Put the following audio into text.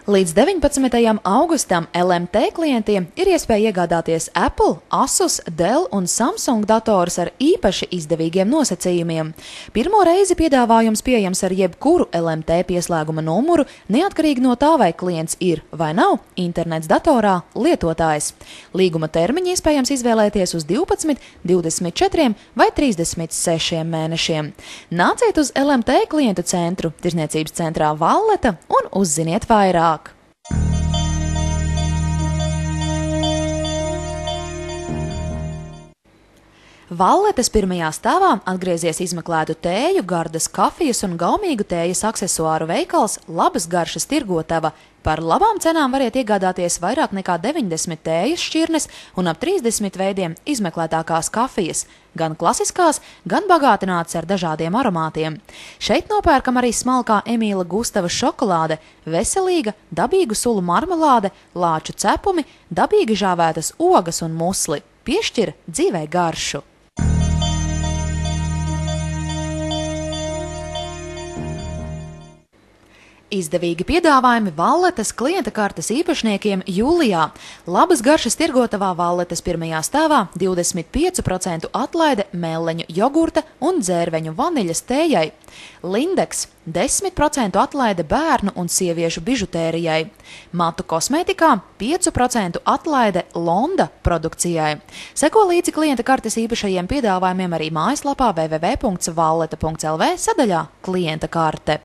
Līdz 19. augustam LMT klientiem ir iespēja iegādāties Apple, Asus, Dell un Samsung datorus ar īpaši izdevīgiem nosacījumiem. Pirmo reizi piedāvājums pieejams ar jebkuru LMT pieslēguma numuru, neatkarīgi no tā, vai klients ir vai nav internets datorā lietotājs. Līguma termiņu iespējams izvēlēties uz 12, 24 vai 36 mēnešiem. Nāciet uz LMT klientu centru, tirzniecības centrā Valleta un uzziniet vairāk. Valletas pirmajā stāvā atgriezies izmeklētu tēju, gardas kafijas un gaumīgu tējas aksesuāru veikals Labas garšas tirgotava. Par labām cenām variet iegādāties vairāk nekā 90 tējas šķirnes un ap 30 veidiem izmeklētākās kafijas, gan klasiskās, gan bagātinātas ar dažādiem aromātiem. Šeit nopērkam arī smalkā Emīla Gustava šokolāde, veselīga, dabīgu sulu marmelāde, lāču cepumi, dabīgi žāvētas ogas un musli. Piešķir dzīvei garšu. Izdevīgi piedāvājumi Valletas klienta kartes īpašniekiem jūlijā. Labas garšas tirgotavā Valletas pirmajā stāvā 25% atlaide mēleņu jogurta un dzērveņu vaniļas tējai. Lindex 10% atlaide bērnu un sieviešu bižutērijai. Matu kosmētikā 5% atlaide Londa produkcijai. Seko līdzi klienta kartes īpašajiem piedāvājumiem arī mājaslapā www.valleta.lv sadaļā klienta karte.